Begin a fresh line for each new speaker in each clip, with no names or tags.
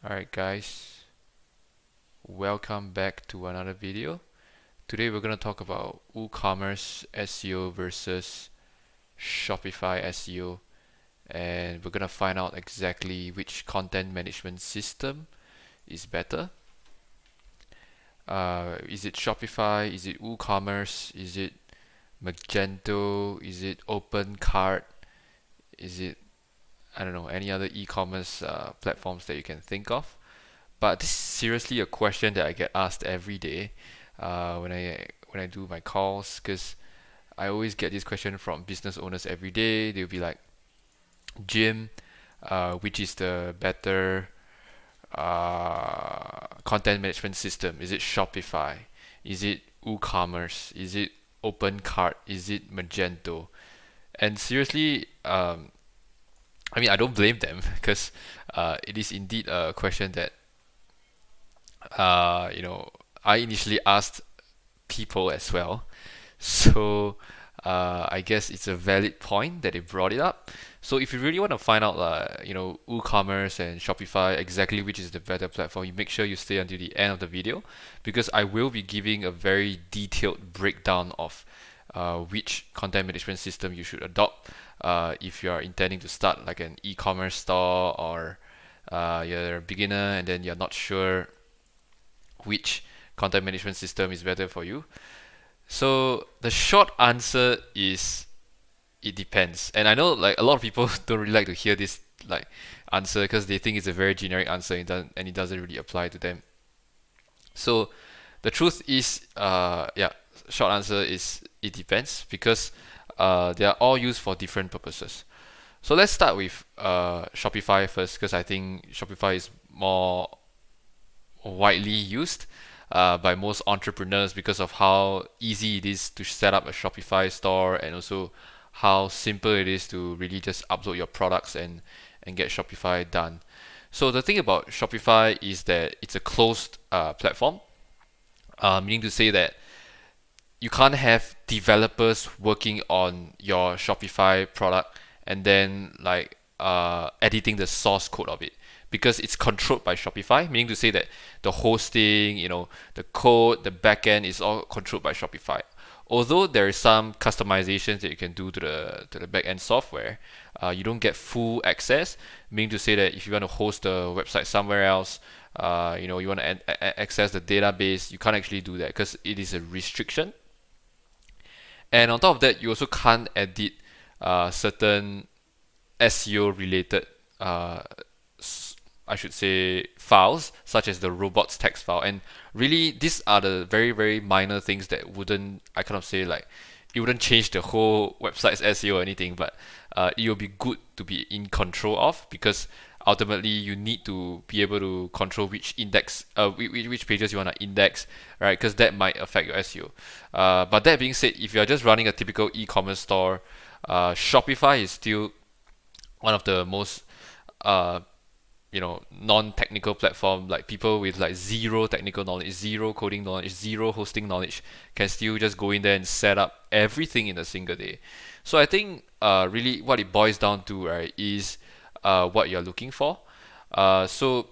Alright guys, welcome back to another video. Today we're going to talk about WooCommerce SEO versus Shopify SEO, and we're going to find out exactly which content management system is better. Is it Shopify? Is it WooCommerce? Is it Magento? Is it OpenCart? Is it, I don't know, any other e-commerce platforms that you can think of? But this is seriously a question that I get asked every day when I do my calls, because I always get this question from business owners every day. They'll be like, Jim, which is the better content management system? Is it Shopify? Is it WooCommerce? Is it OpenCart? Is it Magento? And seriously, I don't blame them because it is indeed a question that I initially asked people as well. So I guess it's a valid point that they brought it up. So if you really want to find out, WooCommerce and Shopify, exactly which is the better platform, you make sure you stay until the end of the video, because I will be giving a very detailed breakdown of which content management system you should adopt if you are intending to start like an e-commerce store, or you're a beginner and then you're not sure which content management system is better for you. So the short answer is it depends. And I know like a lot of people don't really like to hear this like answer because they think it's a very generic answer and it doesn't really apply to them. So the truth is, short answer is it depends, because they are all used for different purposes. So let's start with Shopify first, because I think Shopify is more widely used by most entrepreneurs because of how easy it is to set up a Shopify store, and also how simple it is to really just upload your products and get Shopify done. So the thing about Shopify is that it's a closed platform, meaning to say that you can't have developers working on your Shopify product and then editing the source code of it, because it's controlled by Shopify, meaning to say that the hosting, the code, the backend is all controlled by Shopify. Although there is some customizations that you can do to the backend software, you don't get full access, meaning to say that if you want to host the website somewhere else, you want to access the database, you can't actually do that because it is a restriction. And on top of that, you also can't edit certain SEO related files, such as the robots text file. And really, these are the very, very minor things that it wouldn't change the whole website's SEO or anything, but it will be good to be in control of, because ultimately you need to be able to control which pages you want to index, right? Because that might affect your SEO. But that being said, if you are just running a typical e-commerce store, Shopify is still one of the most non-technical platform. Like people with like zero technical knowledge, zero coding knowledge, zero hosting knowledge can still just go in there and set up everything in a single day. So I think really what it boils down to, right, is what you're looking for. So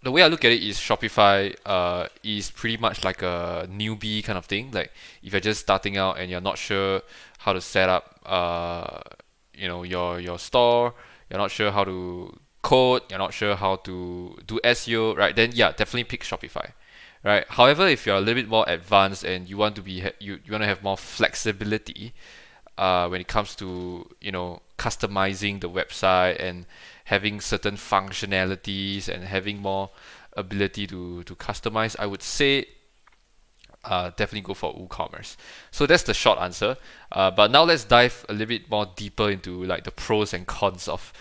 the way I look at it is Shopify is pretty much like a newbie kind of thing. Like if you're just starting out and you're not sure how to set up your store, you're not sure how to code, you're not sure how to do SEO, right? Then yeah, definitely pick Shopify, right? However, if you're a little bit more advanced and you want to you want to have more flexibility when it comes to customizing the website and having certain functionalities and having more ability to customize, I would say definitely go for WooCommerce. So that's the short answer. But now let's dive a little bit more deeper into like the pros and cons of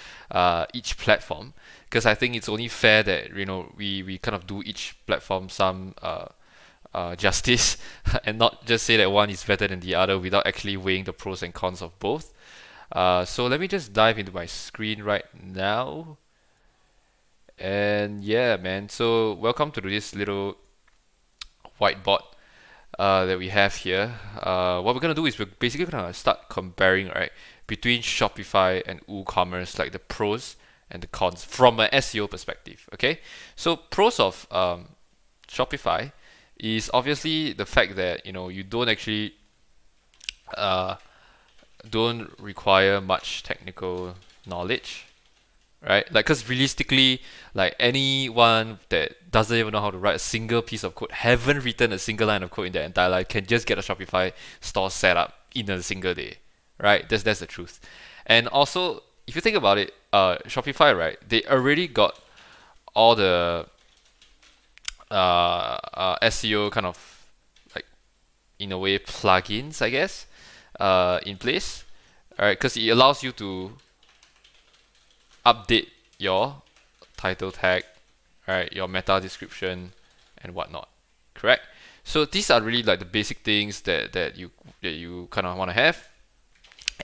each platform, because I think it's only fair that we kind of do each platform some justice and not just say that one is better than the other without actually weighing the pros and cons of both. So let me just dive into my screen right now. And yeah, man, so welcome to this little whiteboard that we have here. What we're going to do is we're basically going to start comparing, right, between Shopify and WooCommerce, like the pros and the cons from an SEO perspective. Okay, so pros of Shopify is obviously the fact that you don't actually uh, don't require much technical knowledge, right? Like, because realistically, like anyone that doesn't even know how to write a single piece of code, haven't written a single line of code in their entire life, can just get a Shopify store set up in a single day, right? That's the truth. And also, if you think about it, Shopify, right? They already got all the SEO kind of, like, in a way, plugins, I guess, in place, alright, because it allows you to update your title tag, right, your meta description and whatnot, correct? So these are really like the basic things that you kind of want to have,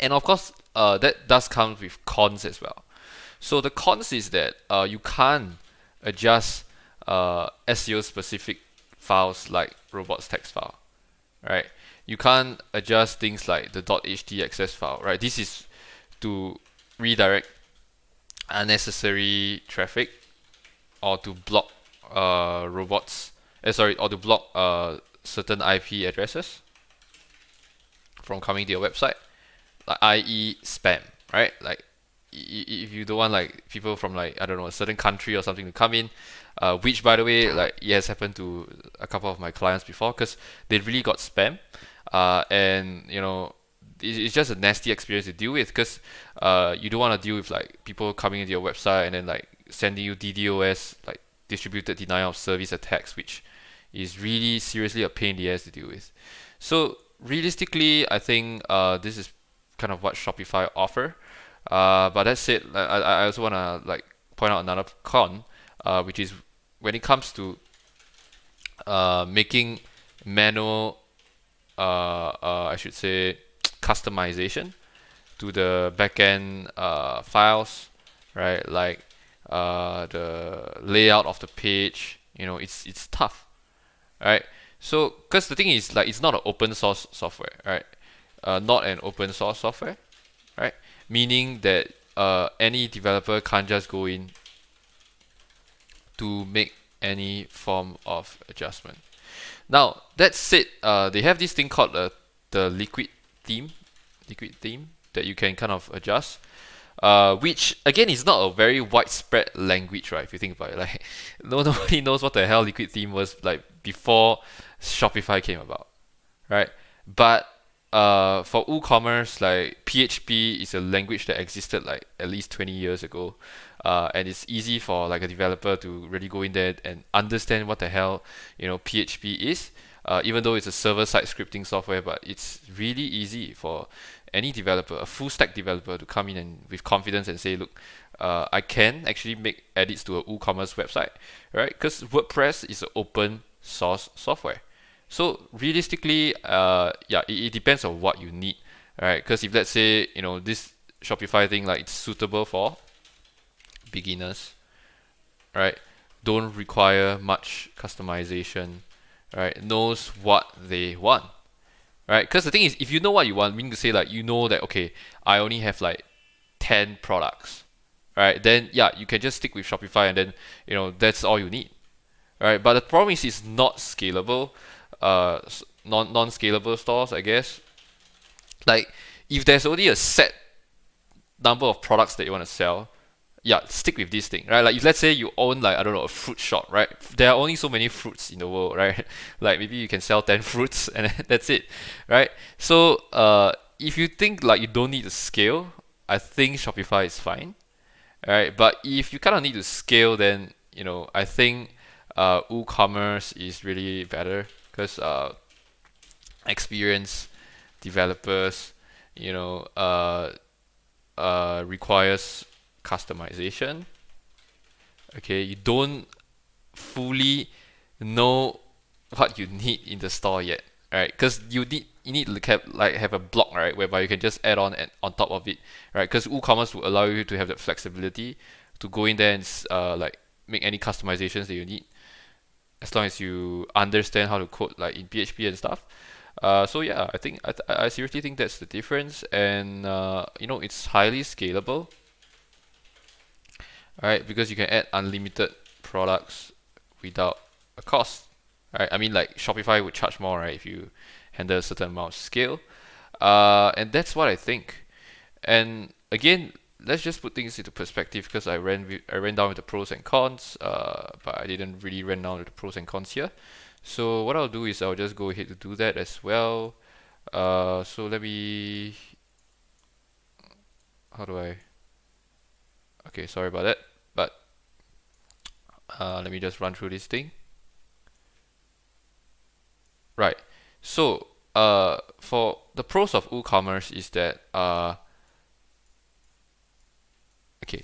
and of course, that does come with cons as well. So the cons is that you can't adjust SEO specific files like robots text file, right? You can't adjust things like the .htxs file, right? This is to redirect unnecessary traffic, or to block or to block certain IP addresses from coming to your website, like i.e. spam, right? Like, if you don't want like people from, like, I don't know, a certain country or something to come in, which, by the way, like, it has happened to a couple of my clients before, because they really got spam, and it's just a nasty experience to deal with, because you don't want to deal with like people coming into your website and then like sending you DDoS, like distributed denial of service attacks, which is really seriously a pain in the ass to deal with. So realistically, I think this is kind of what Shopify offer. But that said, I also want to like point out another con, which is when it comes to making manual, I should say, customization to the backend files, right? Like the layout of the page, it's tough, right? So, because the thing is, like, it's not an open source software, right? Not an open source software, right? Meaning that any developer can't just go in to make any form of adjustment. Now, that said, they have this thing called the liquid theme that you can kind of adjust, which again is not a very widespread language, right? If you think about it, like, nobody knows what the hell liquid theme was like before Shopify came about, right? But for WooCommerce, like, PHP is a language that existed like at least 20 years ago, and it's easy for like a developer to really go in there and understand what the hell PHP is. Even though it's a server-side scripting software, but it's really easy for any developer, a full-stack developer, to come in and with confidence and say, look, I can actually make edits to a WooCommerce website, right? Because WordPress is an open source software. So realistically, it depends on what you need, right? Because if, let's say, this Shopify thing, like, it's suitable for beginners, right? Don't require much customization, right? Knows what they want, right? Because the thing is, if you know what you want, meaning to say, like, that, okay, I only have like 10 products, right? Then you can just stick with Shopify, and then that's all you need, right? But the problem is, it's not scalable, non-scalable stores, I guess. Like, if there's only a set number of products that you want to sell, stick with this thing, right? Like, if, let's say, you own, like, I don't know, a fruit shop, right? There are only so many fruits in the world, right? Like, maybe you can sell 10 fruits and that's it, right? So if you think like you don't need to scale, I think Shopify is fine, right? But if you kind of need to scale, then I think WooCommerce is really better, because experienced developers requires customization. Okay, you don't fully know what you need in the store yet, right? Because you need to have a block, right, whereby you can just add on top of it, right? Because WooCommerce will allow you to have that flexibility to go in there and like make any customizations that you need, as long as you understand how to code like in PHP and stuff. So yeah, I think I seriously think that's the difference, and it's highly scalable. right? Because you can add unlimited products without a cost, right? I mean, like Shopify would charge more, right, if you handle a certain amount of scale. And that's what I think. And again, let's just put things into perspective because I ran down with the pros and cons, but I didn't really run down with the pros and cons here. So what I'll do is I'll just go ahead to do that as well. So let me, how do I? Okay, sorry about that. But let me just run through this thing. Right. So for the pros of WooCommerce is that okay,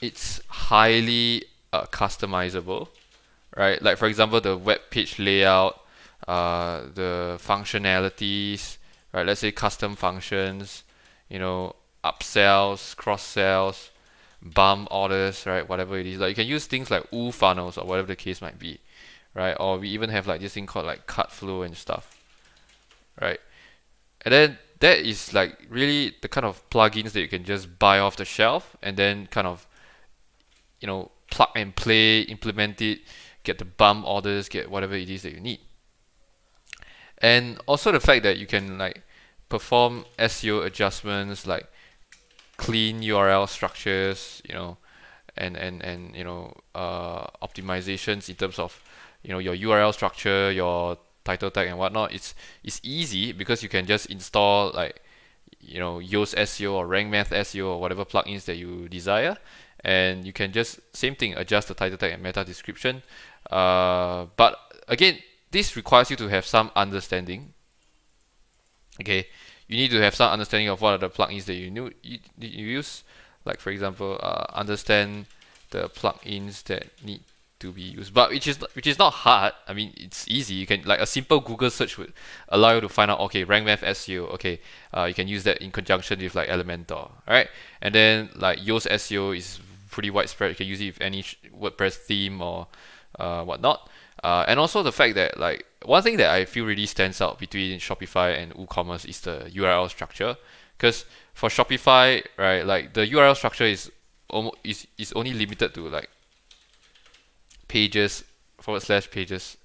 it's highly customizable, right? Like for example, the web page layout, the functionalities, right? Let's say custom functions, you know, upsells, cross sells, bump orders, right? Whatever it is, like you can use things like funnels or whatever the case might be, right? Or we even have like this thing called like cut flow and stuff, right? And then that is like really the kind of plugins that you can just buy off the shelf and then kind of, you know, plug and play, implement it, get the bump orders, get whatever it is that you need. And also the fact that you can like perform SEO adjustments like clean URL structures, you know, and you know, optimizations in terms of, you know, your URL structure, your title tag and whatnot. It's easy because you can just install like, you know, Yoast SEO or Rank Math SEO or whatever plugins that you desire, and you can just same thing, adjust the title tag and meta description. But again, this requires you to have some understanding. Okay, you need to have some understanding of what are the plugins that you use. Like for example, understand the plugins that need to be used, but which is not hard. I mean, it's easy. You can like a simple Google search would allow you to find out. Okay, rank math SEO. Okay, you can use that in conjunction with like Elementor, right? And then like Yoast SEO is pretty widespread. You can use it with any WordPress theme or whatnot. And also the fact that like one thing that I feel really stands out between Shopify and WooCommerce is the URL structure. Because for Shopify, right, like the URL structure is almost is only limited to like pages / pages,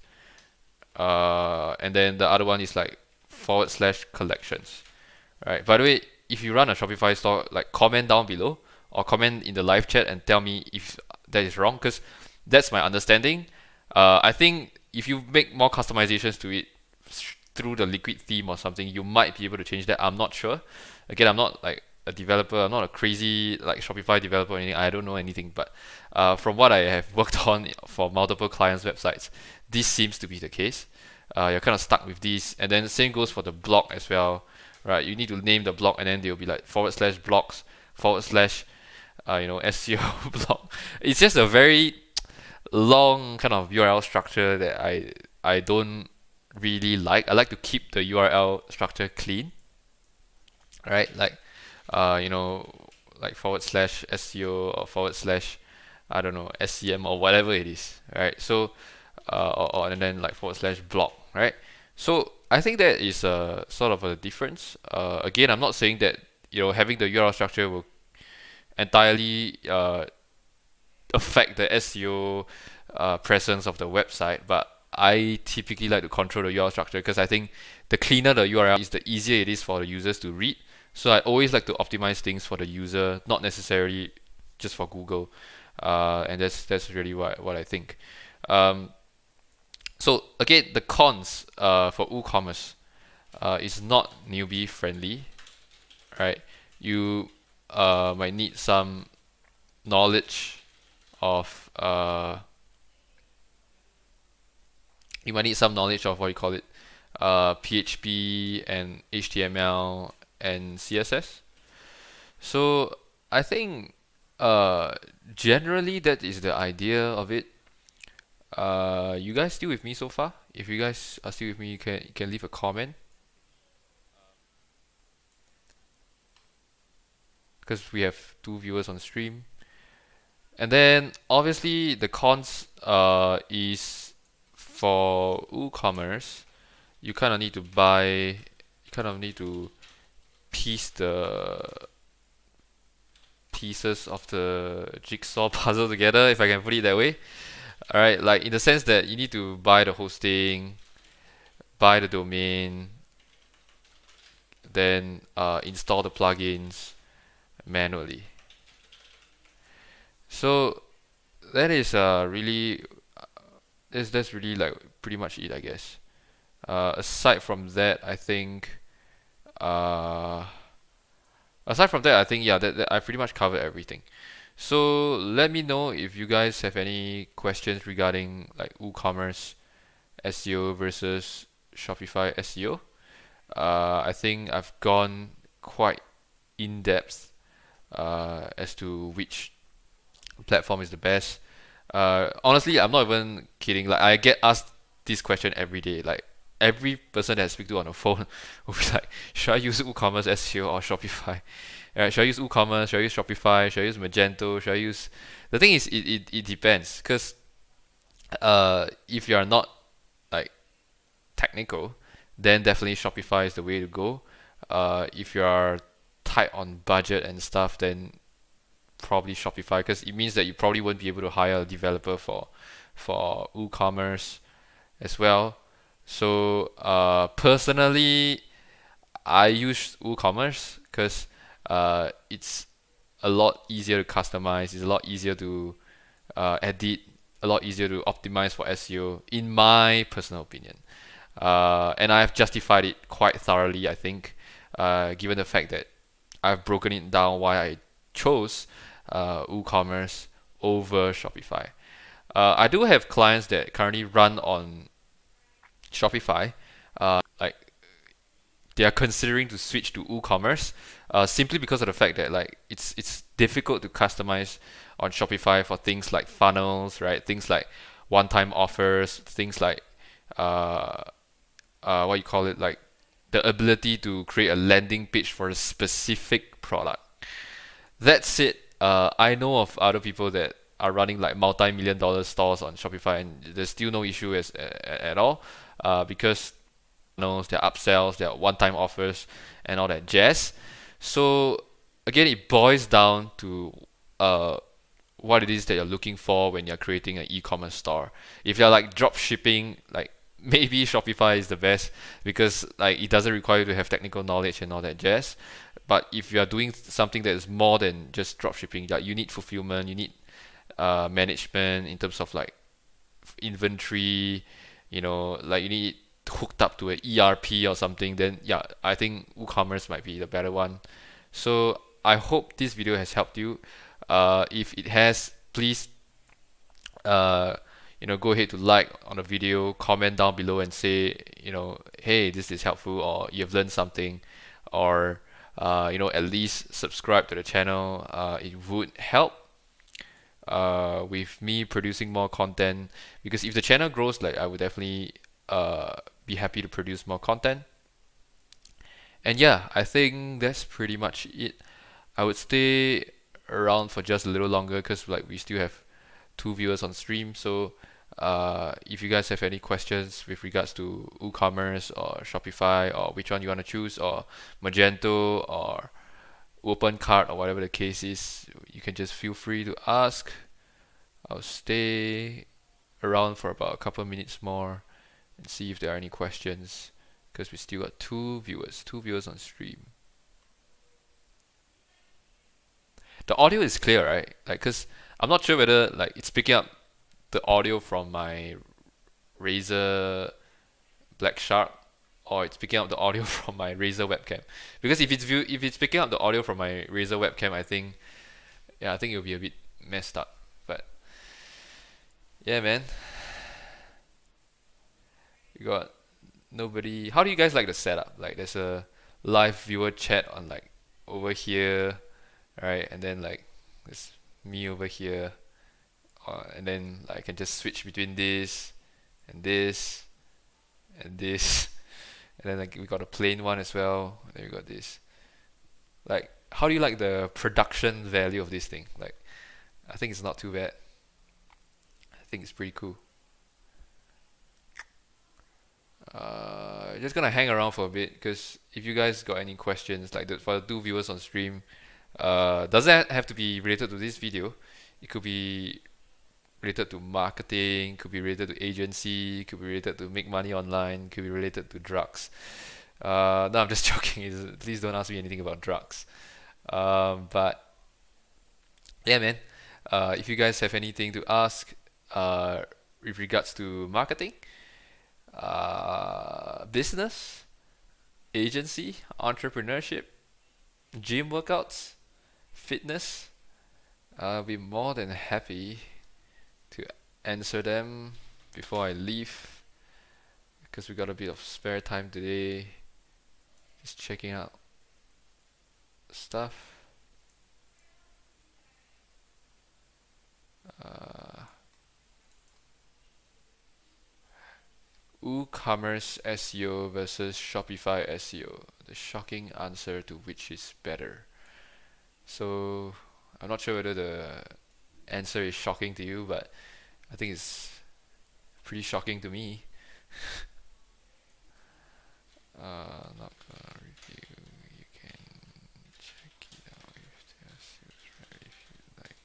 and then the other one is like / collections, right? By the way, if you run a Shopify store, like comment down below or comment in the live chat and tell me if that is wrong, because that's my understanding. I think if you make more customizations to it through the liquid theme or something, you might be able to change that. I'm not sure. Again, I'm not like a developer. I'm not a crazy like Shopify developer or anything. I don't know anything. But from what I have worked on for multiple clients' websites, this seems to be the case. You're kind of stuck with these. And then the same goes for the blog as well, right? You need to name the blog and then they'll be like /blogs / you know, SEO blog. It's just a very long kind of URL structure that I don't really like. I like to keep the URL structure clean, right? Like you know, like /SEO or / I don't know, SCM or whatever it is, right? So or and then like /blog, right? So I think that is a sort of a difference. Again, I'm not saying that, you know, having the URL structure will entirely affect the SEO presence of the website, but I typically like to control the URL structure because I think the cleaner the URL is, the easier it is for the users to read. So I always like to optimize things for the user, not necessarily just for Google, and that's really what I think. So again, the cons for WooCommerce is not newbie friendly, right? You might need some knowledge of what you call it, PHP and HTML and CSS. So I think generally that is the idea of it. You guys still with me so far? If you guys are still with me, you can leave a comment, because we have 2 viewers on stream. And then obviously the cons is for WooCommerce, you kind of need to piece pieces of the jigsaw puzzle together, if I can put it that way. All right, like in the sense that you need to buy the hosting, buy the domain, then install the plugins manually. So that is really that's really like pretty much it, I guess. Aside from that, I think uh, yeah, that I pretty much covered everything. So let me know if you guys have any questions regarding like WooCommerce SEO versus Shopify SEO. I think I've gone quite in depth as to which platform is the best. Honestly, I'm not even kidding. Like I get asked this question every day. Like every person that I speak to on the phone will be like, should I use WooCommerce SEO or Shopify? Should I use WooCommerce? Should I use Shopify? Should I use Magento? Should I use? The thing is, it depends. Because if you are not like technical, then definitely Shopify is the way to go. If you are tight on budget and stuff, then probably Shopify, because it means that you probably won't be able to hire a developer for WooCommerce as well. So personally, I use WooCommerce because it's a lot easier to customize. It's a lot easier to edit, a lot easier to optimize for SEO, in my personal opinion. And I've justified it quite thoroughly, I think, given the fact that I've broken it down why I chose WooCommerce over Shopify. I do have clients that currently run on Shopify. Like they are considering to switch to WooCommerce simply because of the fact that like it's difficult to customize on Shopify for things like funnels, right? Things like one-time offers, things like what you call it, like the ability to create a landing page for a specific product. That's it. I know of other people that are running like multi-million dollar stores on Shopify, and there's still no issue at all because their upsells, their one-time offers, and all that jazz. So again, it boils down to what it is that you're looking for when you're creating an e-commerce store. If you're like drop shipping, like maybe Shopify is the best because like it doesn't require you to have technical knowledge and all that jazz. But if you are doing something that is more than just drop shipping, like you need fulfillment, you need management in terms of like inventory, like you need hooked up to an ERP or something, then yeah, I think WooCommerce might be the better one. So I hope this video has helped you. If it has, please go ahead to like on the video, comment down below and say, hey, this is helpful, or you've learned something, or at least subscribe to the channel. It would help with me producing more content, because if the channel grows, like I would definitely be happy to produce more content. And yeah, I think that's pretty much it. I would stay around for just a little longer because like we still have 2 viewers on stream. So if you guys have any questions with regards to WooCommerce or Shopify, or which one you want to choose, or Magento or OpenCart, or whatever the case is, you can just feel free to ask. I'll stay around for about a couple of minutes more and see if there are any questions, because we still got 2 viewers on stream. The audio is clear, right? Like, cause I'm not sure whether like it's picking up the audio from my Razer Black Shark, or it's picking up the audio from my Razer webcam. Because if it's picking up the audio from my Razer webcam, I think it'll be a bit messed up. But yeah, man, you got nobody. How do you guys like the setup? Like, there's a live viewer chat on like over here, right? And then like there's me over here, and then like, I can just switch between this and this and this, and then like we got a plain one as well. Then we got this. Like, how do you like the production value of this thing? Like, I think it's not too bad. I think it's pretty cool. Just gonna hang around for a bit, because if you guys got any questions, like for the 2 viewers on stream, Doesn't have to be related to this video. It could be related to marketing, could be related to agency, could be related to make money online, could be related to drugs. No, I'm just joking. Please don't ask me anything about drugs. But yeah, man. If you guys have anything to ask uh, with regards to marketing, business, agency, entrepreneurship, gym workouts, fitness, I'll be more than happy to answer them before I leave because we got a bit of spare time today. Just checking out stuff. Uh, WooCommerce SEO versus Shopify SEO. The shocking answer to which is better. So I'm not sure whether the answer is shocking to you, but I think it's pretty shocking to me. Not gonna review. You can check it out if the SEO is right if you like.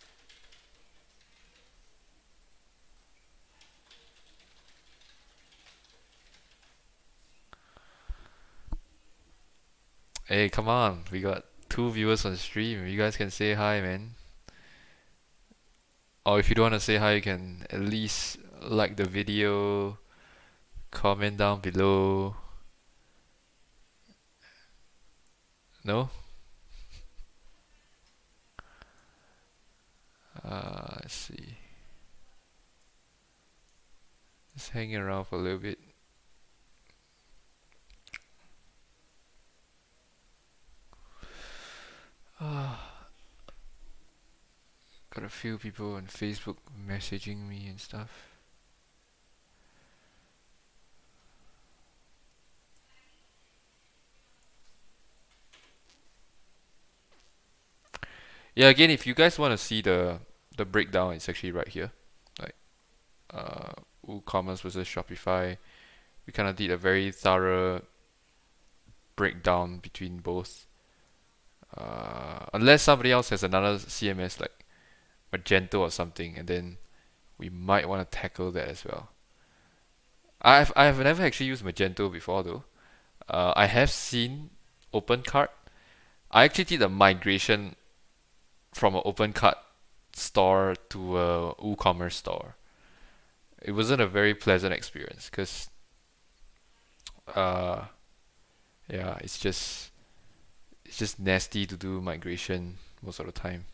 Hey, come on. We got 2 viewers on the stream. You guys can say hi, man. Or if you don't want to say hi, you can at least like the video, comment down below. No? Let's see. Just hanging around for a little bit. Got a few people on Facebook messaging me and stuff. Yeah, again, if you guys want to see the breakdown, it's actually right here. Like uh, WooCommerce versus Shopify. We kind of did a very thorough breakdown between both. Unless somebody else has another CMS like Magento or something, and then we might want to tackle that as well. I've never actually used Magento before though. I have seen OpenCart. I actually did a migration from an OpenCart store to a WooCommerce store. It wasn't a very pleasant experience because uh, yeah, it's just nasty to do migration most of the time.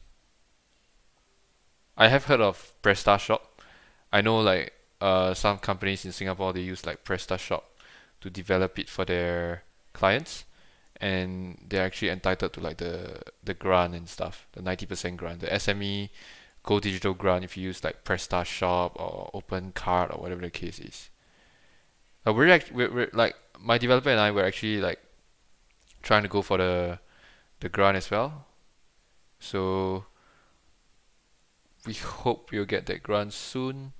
I have heard of PrestaShop. I know like some companies in Singapore they use like PrestaShop to develop it for their clients, and they're actually entitled to like the grant and stuff, the 90% grant, the SME Go Digital grant if you use like PrestaShop or OpenCart or whatever the case is. We're like my developer and I were actually like trying to go for the grant as well. So we hope we'll get that grant soon.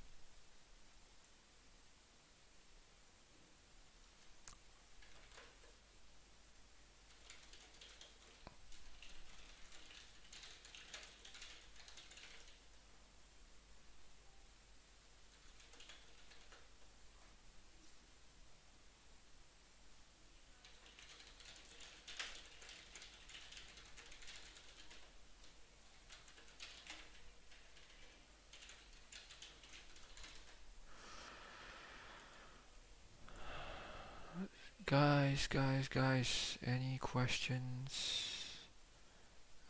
Guys, any questions?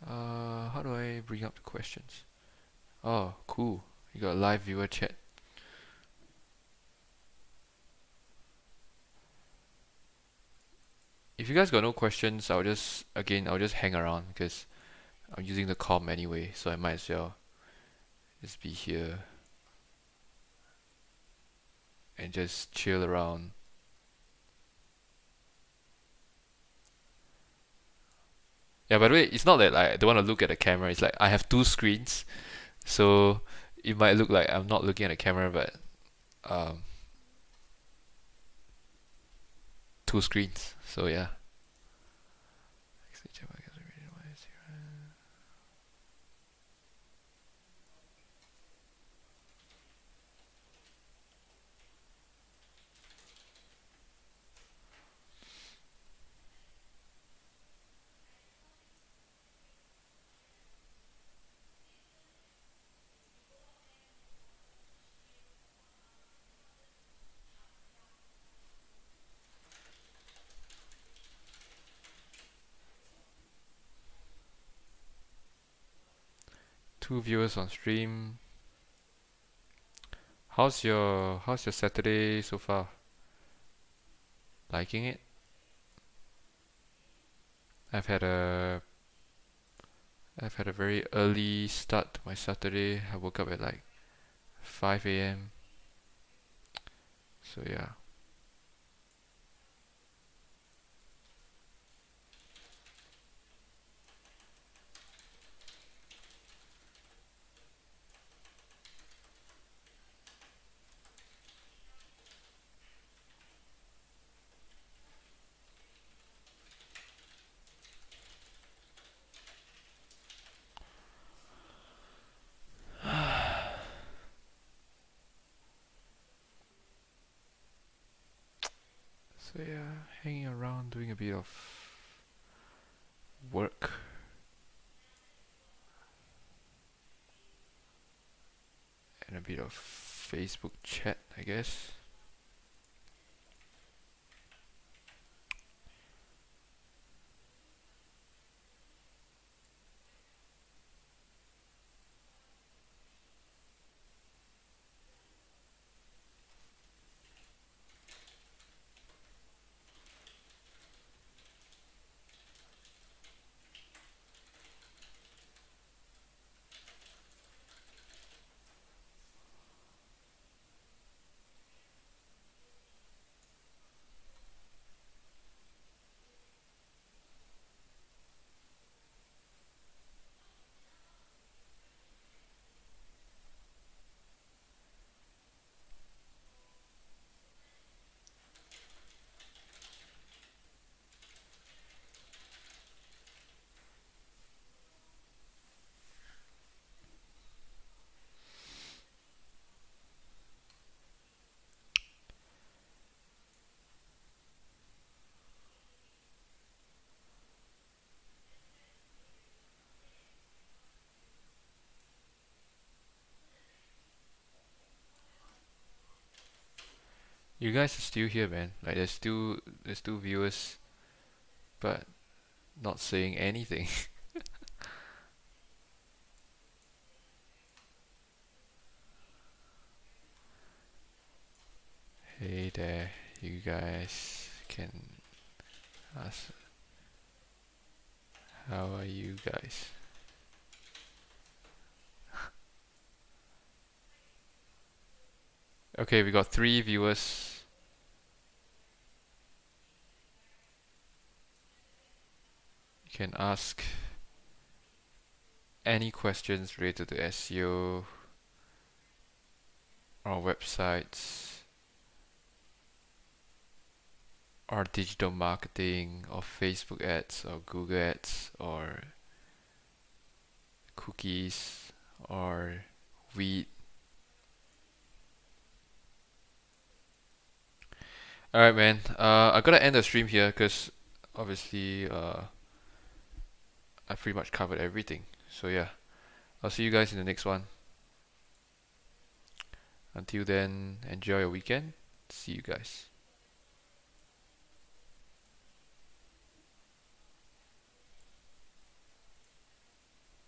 How do I bring up the questions? Oh, cool. You got a live viewer chat. If you guys got no questions, I'll just hang around because I'm using the com anyway, so I might as well just be here and just chill around. Yeah, by the way, it's not that I don't want to look at the camera. It's like I have two screens, so it might look like I'm not looking at the camera, but um, two screens. So yeah. 2 viewers on stream. How's your Saturday so far? Liking it? I've had a I've had a very early start to my Saturday. I woke up at like 5 a.m. So yeah. So yeah, hanging around doing a bit of work and a bit of Facebook chat, I guess. You guys are still here, man. Like there's still viewers, but not saying anything. Hey there, you guys can ask. How are you guys? Okay, we got 3 viewers. You can ask any questions related to SEO, our websites, our digital marketing, or Facebook ads, or Google ads, or cookies, or weed. Alright, man. I gotta end the stream here because obviously I pretty much covered everything. So yeah, I'll see you guys in the next one. Until then, enjoy your weekend. See you guys.